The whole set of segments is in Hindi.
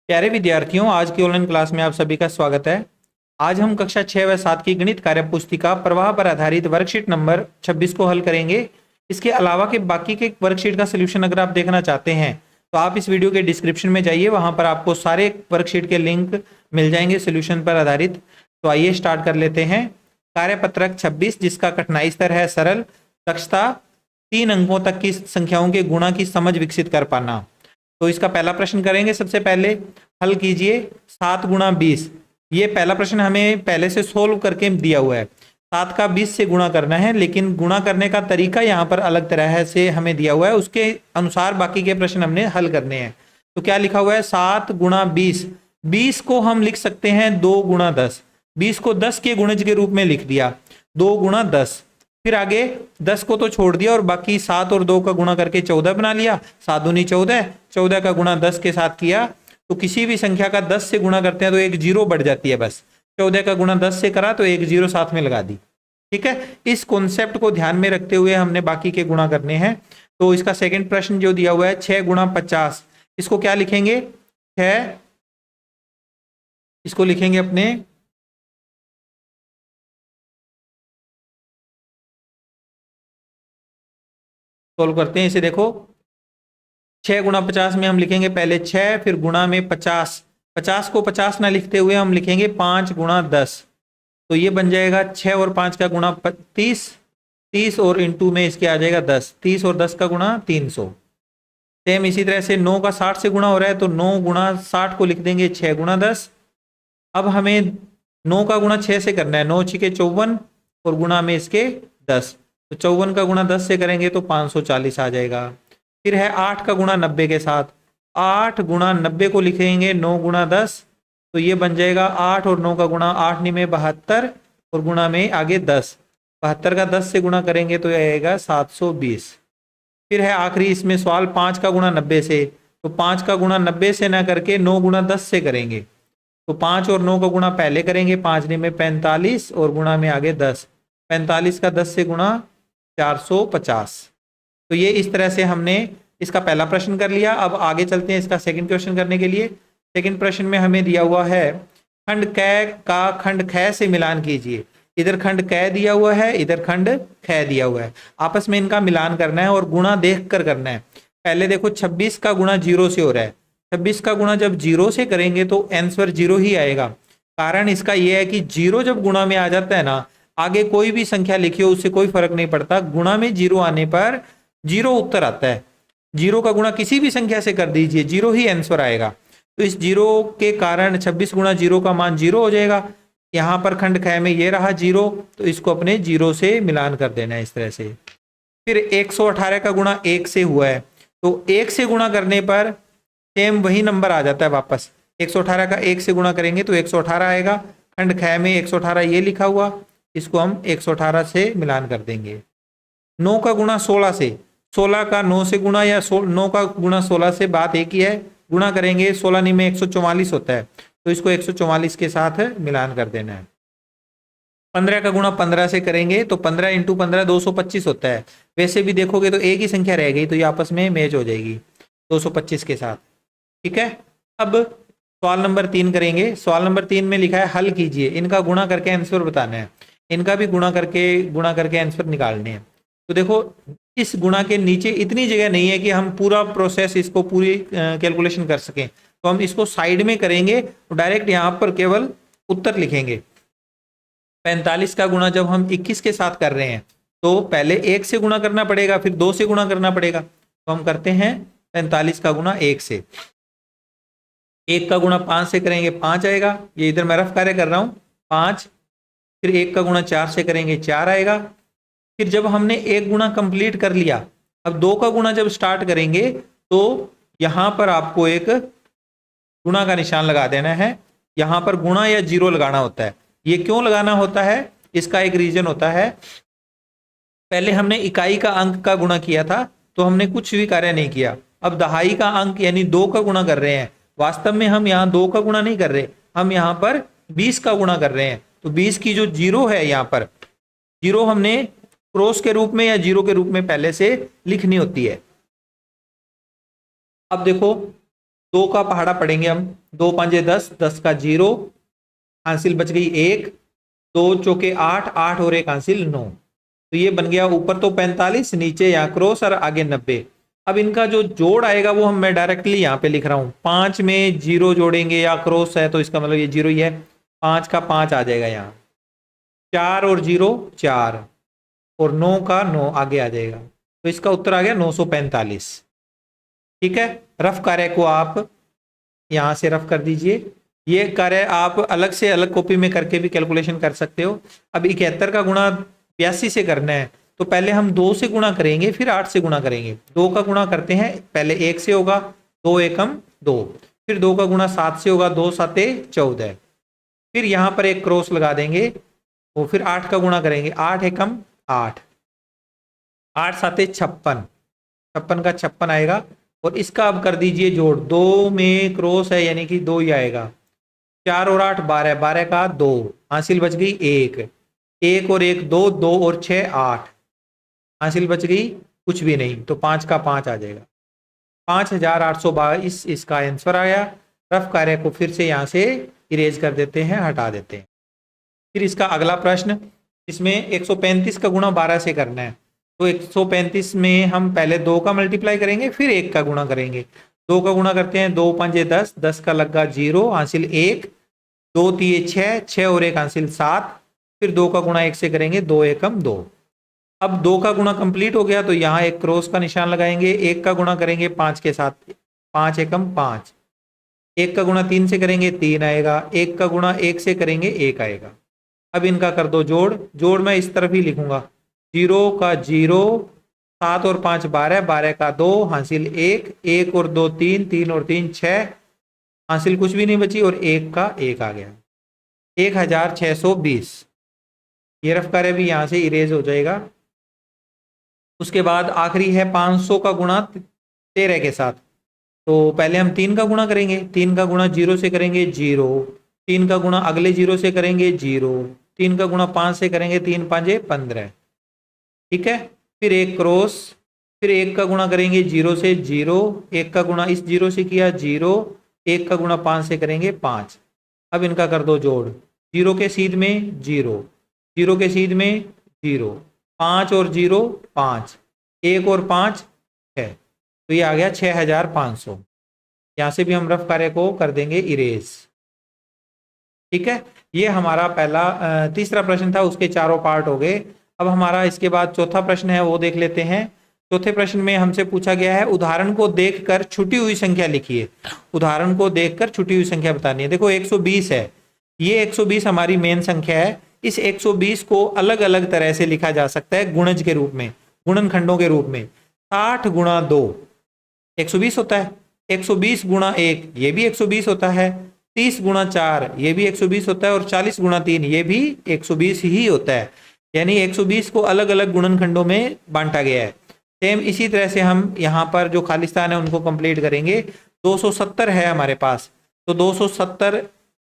प्यारे विद्यार्थियों, आज की ऑनलाइन क्लास में आप सभी का स्वागत है। आज हम कक्षा 6 व 7 की गणित कार्य पुस्तिका प्रवाह पर आधारित वर्कशीट नंबर 26 को हल करेंगे। इसके अलावा के बाकी के वर्कशीट का सलूशन अगर आप देखना चाहते हैं तो आप इस वीडियो के डिस्क्रिप्शन में जाइए, वहां पर आपको सारे वर्कशीट के लिंक मिल जाएंगे सलूशन पर आधारित। तो आइए स्टार्ट कर लेते हैं। कार्यपत्रक 26 जिसका कठिनाई स्तर है सरल, दक्षता 3 अंकों तक की संख्याओं के गुणा की समझ विकसित कर पाना। तो इसका पहला प्रश्न करेंगे। सबसे पहले हल कीजिए 7 गुणा 20। ये पहला प्रश्न हमें पहले से सोल्व करके दिया हुआ है। 7 का 20 से गुणा करना है, लेकिन गुणा करने का तरीका यहाँ पर अलग तरह से हमें दिया हुआ है, उसके अनुसार बाकी के प्रश्न हमने हल करने हैं। तो क्या लिखा हुआ है? 7 गुणा 20। 20 को हम लिख सकते हैं 2 गुणा 10। 20 को 10 के गुणज के रूप में लिख दिया, 2 गुणा 10। फिर आगे 10 को तो छोड़ दिया और बाकी 7 और 2 का गुणा करके 14 बना लिया। 7 दूनी 14, 14 का गुणा 10 के साथ किया। तो किसी भी संख्या का 10 से गुणा करते हैं तो एक जीरो बढ़ जाती है, बस 14 का गुणा 10 से करा तो एक जीरो साथ में लगा दी। ठीक है, इस कॉन्सेप्ट को ध्यान में रखते हुए हमने बाकी के गुणा करने हैं। तो इसका सेकंड प्रश्न जो दिया हुआ है 6 गुणा 50, इसको क्या लिखेंगे? 6, इसको लिखेंगे अपने सोल्व करते हैं इसे। देखो 6 गुणा 50 में हम लिखेंगे पहले 6, फिर गुणा में 50। 50 को 50 ना लिखते हुए हम लिखेंगे 5 गुणा 10। तो ये बन जाएगा 6 और 5 का गुणा 30, 30 और इंटू में इसके आ जाएगा 10, 30 और 10 का गुणा 300। सेम इसी तरह से 9 का 60 से गुणा हो रहा है तो 9 गुणा 60 को लिख देंगे 6 गुणा 10। अब हमें 9 का गुणा 6 से करना है, 9 छिके 54 और गुणा में इसके 10। तो 54 का गुणा 10 से करेंगे तो 540 आ जाएगा। फिर है 8 का गुणा 90 के साथ, 8 गुणा 90 को लिखेंगे 9 गुणा 10। तो ये बन जाएगा 8 और 9 का गुणा 8 में 72 और गुणा में आगे 10। 72 का 10 से गुणा करेंगे तो आएगा 720। फिर है आखिरी इसमें सवाल 5 का गुणा 90 से। तो 5 का गुणा 90 से ना करके 9 गुणा 10 से करेंगे। तो 5 और 9 का गुणा पहले करेंगे, 5 में 45 और गुणा में आगे 10। 45 का 10 से गुणा 450। तो ये इस तरह से हमने इसका पहला प्रश्न कर लिया। अब आगे चलते हैं इसका सेकंड क्वेश्चन करने के लिए। सेकंड प्रश्न में हमें दिया हुआ है खंड कै का खंड ख से मिलान कीजिए। इधर खंड कै दिया हुआ है, इधर खंड ख दिया हुआ है। आपस में इनका मिलान करना है और गुणा देख कर करना है। पहले देखो 26 का गुणा 0 से हो रहा है। 26 का गुणा जब 0 से करेंगे तो आंसर 0 ही आएगा। कारण इसका यह है कि 0 जब गुणा में आ जाता है ना, आगे कोई भी संख्या लिखी हो उससे कोई फर्क नहीं पड़ता, गुणा में 0 आने पर 0 उत्तर आता है। 0 का गुणा किसी भी संख्या से कर दीजिए, 0 ही आंसर आएगा। तो इस 0 के कारण 26 गुणा 0 का मान 0 हो जाएगा। यहां पर खंड ख में ये रहा 0, तो इसको अपने 0 से मिलान कर देना है इस तरह से। फिर 118 का गुणा 1 से हुआ है, तो 1 से गुणा करने पर सेम वही नंबर आ जाता है वापस। 118 का 1 से गुणा करेंगे तो 118 आएगा। खंड ख में 118 ये लिखा हुआ, इसको हम 118 से मिलान कर देंगे। 9 का गुणा 16 से, 16 का 9 से गुणा या 9 का गुणा 16 से, बात एक ही है। गुणा करेंगे 16 में 144 होता है, तो इसको 144 के साथ मिलान कर देना है। 15 का गुणा 15 से करेंगे तो 15 इंटू 15 225 होता है। वैसे भी देखोगे तो एक ही संख्या रह गई, तो ये आपस में मैच हो जाएगी 225 के साथ। ठीक है, अब सवाल नंबर 3 करेंगे। सवाल नंबर 3 में लिखा है हल कीजिए, इनका गुणा करके आंसर बताना है। इनका भी गुणा करके आंसर निकालने हैं। तो देखो इस गुणा के नीचे इतनी जगह नहीं है कि हम पूरा प्रोसेस इसको पूरी कैलकुलेशन कर सकें, तो हम इसको साइड में करेंगे तो डायरेक्ट यहाँ पर केवल उत्तर लिखेंगे। 45 का गुणा जब हम 21 के साथ कर रहे हैं तो पहले 1 से गुणा करना पड़ेगा, फिर 2 से गुणा करना पड़ेगा। तो हम करते हैं 45 का गुणा 1 से। 1 का गुणा 5 से करेंगे 5 आएगा, ये इधर मैं रफ कार्य कर रहा हूँ 5। फिर 1 का गुणा 4 से करेंगे 4 आएगा। फिर जब हमने 1 गुणा कंप्लीट कर लिया, अब 2 का गुणा जब स्टार्ट करेंगे तो यहां पर आपको एक गुणा का निशान लगा देना है। यहां पर गुणा या 0 लगाना होता है। ये क्यों लगाना होता है, इसका एक रीजन होता है। पहले हमने इकाई का अंक का गुणा किया था तो हमने कुछ भी कार्य नहीं किया। अब दहाई का अंक यानी 2 का गुणा कर रहे हैं। वास्तव में हम यहाँ 2 का गुणा नहीं कर रहे, हम यहाँ पर 20 का गुणा कर रहे हैं। तो 20 की जो 0 है, यहाँ पर 0 हमने क्रॉस के रूप में या 0 के रूप में पहले से लिखनी होती है। अब देखो 2 का पहाड़ा पढ़ेंगे हम। 2 5 10, 10 का 0, हासिल बच गई 1, 2 चौके 8, 8 और 1 हासिल 9। तो ये बन गया ऊपर तो 45, नीचे यहाँ क्रॉस और आगे 90। अब इनका जो जोड़ आएगा वो मैं डायरेक्टली यहाँ पे लिख रहा हूँ। 5 में 0 जोड़ेंगे या क्रॉस है तो इसका मतलब ये 0 ही है। 5 का 5 आ जाएगा यहाँ, 4 और 0 4, और 9 का 9 आगे आ जाएगा। तो इसका उत्तर आ गया 945। ठीक है, रफ कार्य को आप यहां से रफ कर दीजिए। ये कार्य आप अलग से अलग कॉपी में करके भी कैलकुलेशन कर सकते हो। अब 71 का गुणा 82 से करना है तो पहले हम 2 से गुणा करेंगे, फिर 8 से गुणा करेंगे। 2 का गुणा करते हैं, पहले 1 से होगा, 2 एकम 2, फिर 2 का गुणा 7 से होगा, 2 7 14, फिर यहाँ पर एक क्रॉस लगा देंगे, और फिर 8 का गुणा करेंगे, 8 एकम 8, 8 7 56, 56 का 56 आएगा। और इसका अब कर दीजिए जोड़, 2 में क्रॉस है यानी कि 2 ही आएगा। 4 और 8 12, 12 का 2, हासिल बच गई 1, 1 और 1 2, 2 और 6 8, हासिल बच गई कुछ भी नहीं, तो 5 का 5 आ जाएगा। 5822 इसका आंसर आया। रफ कार्य को फिर से यहाँ से इरेज कर देते हैं, हटा देते हैं। फिर इसका अगला प्रश्न, इसमें 135 का गुणा 12 से करना है। तो 135 में हम पहले 2 का मल्टीप्लाई करेंगे, फिर 1 का गुणा करेंगे। 2 का गुणा करते हैं, 2 5 10, 10 का लगा 0, हासिल 1, 2 3 6, 6 और 1 हासिल 7, फिर 2 का गुणा 1 से करेंगे, 2 एकम 2। अब 2 का गुणा कंप्लीट हो गया तो यहाँ एक क्रॉस का निशान लगाएंगे। 1 का गुणा करेंगे 5 के साथ, 5 एकम 5, 1 का गुणा 3 से करेंगे 3 आएगा, 1 का गुणा 1 से करेंगे 1 आएगा। अब इनका कर दो जोड़, जोड़ मैं इस तरफ ही लिखूंगा, 0 का 0, 7 और 5 12, 12 का 2, हासिल 1, 1 और 2 3, 3 और 3 6, हासिल कुछ भी नहीं बची, और 1 का 1 आ गया, 1620। ये रफ कार्य भी यहाँ से इरेज हो जाएगा। उसके बाद आखिरी है 500 का गुणा 13 के साथ। तो पहले हम 3 का गुणा करेंगे, 3 का गुणा 0 से करेंगे 0, 3 का गुणा अगले 0 से करेंगे 0, 3 का गुणा 5 से करेंगे 3 5 15। ठीक है, फिर एक क्रॉस, फिर 1 का गुणा करेंगे 0 से 0, 1 का गुणा इस 0 से किया 0, 1 का गुणा 5 से करेंगे 5। अब इनका कर दो जोड़, 0 के सीध में 0, 0 के सीध में 0, 5 और 0 5, 1 और 5 6, तो ये आ गया 6500। यहाँ से भी हम रफ कार्य को कर देंगे इरेज। ठीक है, ये हमारा पहला तीसरा प्रश्न था, उसके चारों पार्ट हो गए। अब हमारा इसके बाद चौथा प्रश्न है, वो देख लेते हैं। चौथे प्रश्न में हमसे पूछा गया है, उदाहरण को देखकर छुटी हुई संख्या लिखिए। उदाहरण को देखकर छुटी हुई संख्या बतानी है। देखो 120 है, ये 120 हमारी मेन संख्या है। इस 120 को अलग अलग तरह से लिखा जा सकता है, गुणज के रूप में, गुणनखंडों के रूप में। 60 गुणा 2 120 होता है, 120 गुणा 1 ये भी 120 होता है, 30 गुणा 4 ये भी 120 होता है, और 40 गुणा 3 ये भी 120 ही होता है। यानी 120 को अलग अलग गुणनखंडों में बांटा गया है। सेम इसी तरह से हम यहाँ पर जो खाली स्थान है उनको कंप्लीट करेंगे। 270 है हमारे पास, तो 270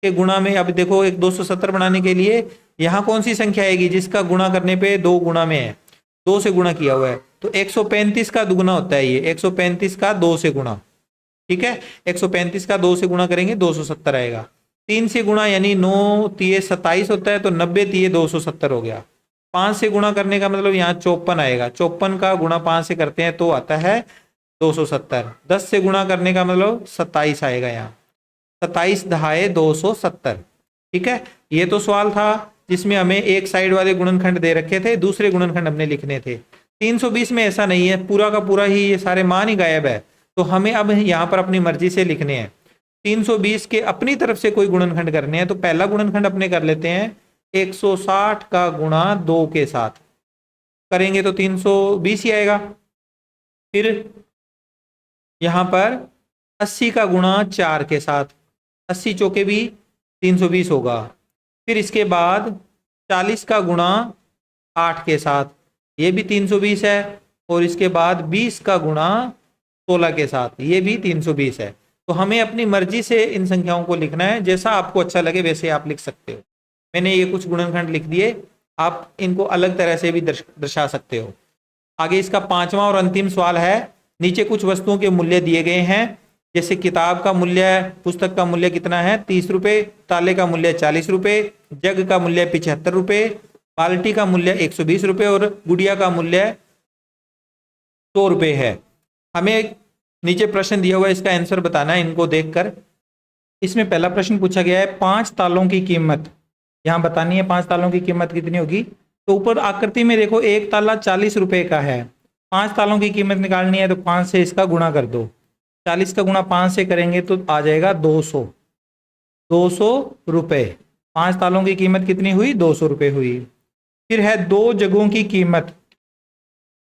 के गुणा में, अब देखो एक 270 बनाने के लिए यहाँ कौन सी संख्या आएगी जिसका गुणा करने पे 2 गुणा में है, 2 से गुणा किया हुआ है, तो 135 का दुगुना होता है ये, 135 का 2 से गुणा। ठीक है, 135 का 2 से गुणा करेंगे 270 आएगा। 3 से गुणा यानी 9 तिये 27 होता है, तो 90 तिये 270 हो गया। 5 से गुणा करने का मतलब यहाँ 54 आएगा, 54 का गुणा 5 से करते हैं तो आता है 270। 10 से गुणा करने का मतलब 27 आएगा, यहाँ 27 दहाए 270। ठीक है, ये तो सवाल था जिसमें हमें एक साइड वाले गुणनखंड दे रखे थे, दूसरे गुणनखंड हमने लिखने थे। 320 में ऐसा नहीं है, पूरा का पूरा ही ये सारे मान ही गायब है, तो हमें अब यहाँ पर अपनी मर्जी से लिखने हैं। 320 के अपनी तरफ से कोई गुणनखंड करने हैं, तो पहला गुणनखंड अपने कर लेते हैं 160 का गुणा 2 के साथ करेंगे तो 320 ही आएगा। फिर यहाँ पर 80 का गुणा 4 के साथ, 80 चौके भी 320 होगा। फिर इसके बाद 40 का गुणा 8 के साथ, ये भी 320 है, और इसके बाद 20 का गुणा 16 के साथ, ये भी 320 है। तो हमें अपनी मर्जी से इन संख्याओं को लिखना है, जैसा आपको अच्छा लगे वैसे आप लिख सकते हो। मैंने ये कुछ गुणनखंड लिख दिए, आप इनको अलग तरह से भी दर्शा सकते हो। आगे इसका 5वां और अंतिम सवाल है, नीचे कुछ वस्तुओं के मूल्य दिए गए हैं, जैसे किताब का मूल्य, पुस्तक का मूल्य कितना है 30 रुपए, ताले का मूल्य 40 रुपए, जग का मूल्य 75 रुपए, बाल्टी का मूल्य 120 रुपए और गुड़िया का मूल्य 100 रुपए है। हमें नीचे प्रश्न दिया हुआ है, इसका आंसर बताना है इनको देखकर। इसमें पहला प्रश्न पूछा गया है 5 तालों की कीमत, यहाँ बतानी है 5 तालों की कीमत कितनी होगी। तो ऊपर आकृति में देखो एक ताला 40 रुपए का है, 5 तालों की कीमत निकालनी है तो 5 से इसका गुणा कर दो, 40 का गुणा 5 से करेंगे तो आ जाएगा 200 रुपए। 5 तालों की कीमत कितनी हुई 200 रुपए हुई। फिर है 2 जगों की कीमत,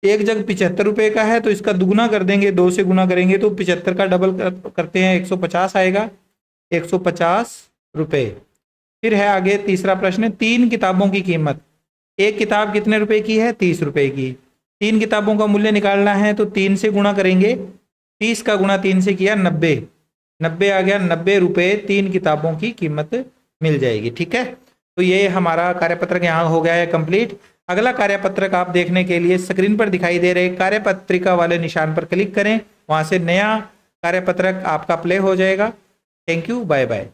एक जग 75 रुपए का है तो इसका दुगुना कर देंगे, 2 से गुना करेंगे तो 75 का डबल करते हैं 150 आएगा, 150 रुपए। फिर है आगे तीसरा प्रश्न, 3 किताबों की कीमत, एक किताब कितने रुपए की है 30 रुपए की, 3 किताबों का मूल्य निकालना है तो 3 से गुणा करेंगे, 30 का गुणा 3 से किया 90 आ गया, 90 रुपए 3 किताबों की कीमत मिल जाएगी। ठीक है, तो ये हमारा कार्यपत्रक यहाँ हो गया है कंप्लीट। अगला कार्यपत्रक आप देखने के लिए स्क्रीन पर दिखाई दे रहे कार्यपत्रिका वाले निशान पर क्लिक करें, वहां से नया कार्यपत्रक आपका प्ले हो जाएगा। Thank you, bye bye.